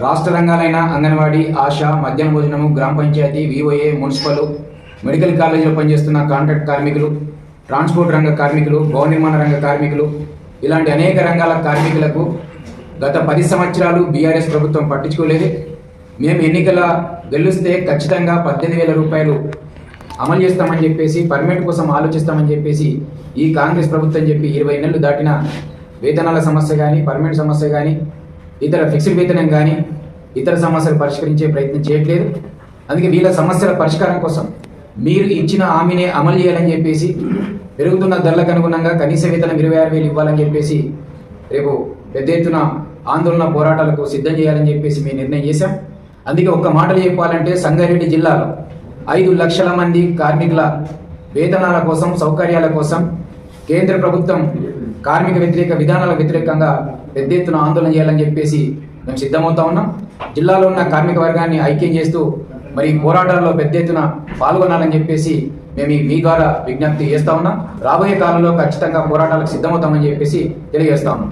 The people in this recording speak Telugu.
రాష్ట్ర రంగాలైన అంగన్వాడీ, ఆశా, మధ్యాహ్న భోజనము, గ్రామ పంచాయతీ, విఓఏ, మున్సిపల్, మెడికల్ కాలేజీలో పనిచేస్తున్న కాంట్రాక్ట్ కార్మికులు, ట్రాన్స్పోర్ట్ రంగ కార్మికులు, భవన నిర్మాణ రంగ కార్మికులు, ఇలాంటి అనేక రంగాల కార్మికులకు గత 10 సంవత్సరాలు బీఆర్ఎస్ ప్రభుత్వం పట్టించుకోలేదు. మేము ఎన్నికల గెలిస్తే ఖచ్చితంగా 18,000 రూపాయలు అమలు చేస్తామని చెప్పేసి, పర్మనెంట్ కోసం ఆలోచిస్తామని చెప్పేసి ఈ కాంగ్రెస్ ప్రభుత్వం చెప్పి 20 నెలలు దాటిన వేతనాల సమస్య కానీ, పర్మనెంట్ సమస్య కానీ, ఇతర ఫిక్స్డ్ వేతనం కానీ, ఇతర సమస్యలు పరిష్కరించే ప్రయత్నం చేయట్లేదు. అందుకే వీళ్ళ సమస్యల పరిష్కారం కోసం మీరు ఇచ్చిన హామీనే అమలు చేయాలని చెప్పేసి, పెరుగుతున్న ధరలకు అనుగుణంగా కనీస వేతనం 26,000 ఇవ్వాలని చెప్పేసి రేపు పెద్ద ఎత్తున ఆందోళన పోరాటాలకు సిద్ధం చేయాలని చెప్పేసి మేము నిర్ణయం చేశాం. అందుకే ఒక్క మాటలు చెప్పాలంటే సంగారెడ్డి జిల్లాలో 5 లక్షల మంది కార్మికుల వేతనాల కోసం, సౌకర్యాల కోసం కేంద్ర ప్రభుత్వం కార్మిక వ్యతిరేక విధానాలకు వ్యతిరేకంగా పెద్ద ఎత్తున ఆందోళన చేయాలని చెప్పేసి మేము సిద్ధమవుతా ఉన్నాం. జిల్లాలో ఉన్న కార్మిక వర్గాన్ని ఐక్యం చేస్తూ మరి పోరాటాల్లో పెద్ద ఎత్తున పాల్గొనాలని చెప్పేసి మేము మీ ద్వారా విజ్ఞప్తి చేస్తా ఉన్నాం. రాబోయే కాలంలో ఖచ్చితంగా పోరాటాలకు సిద్ధమవుతామని చెప్పేసి తెలియజేస్తా ఉన్నాం.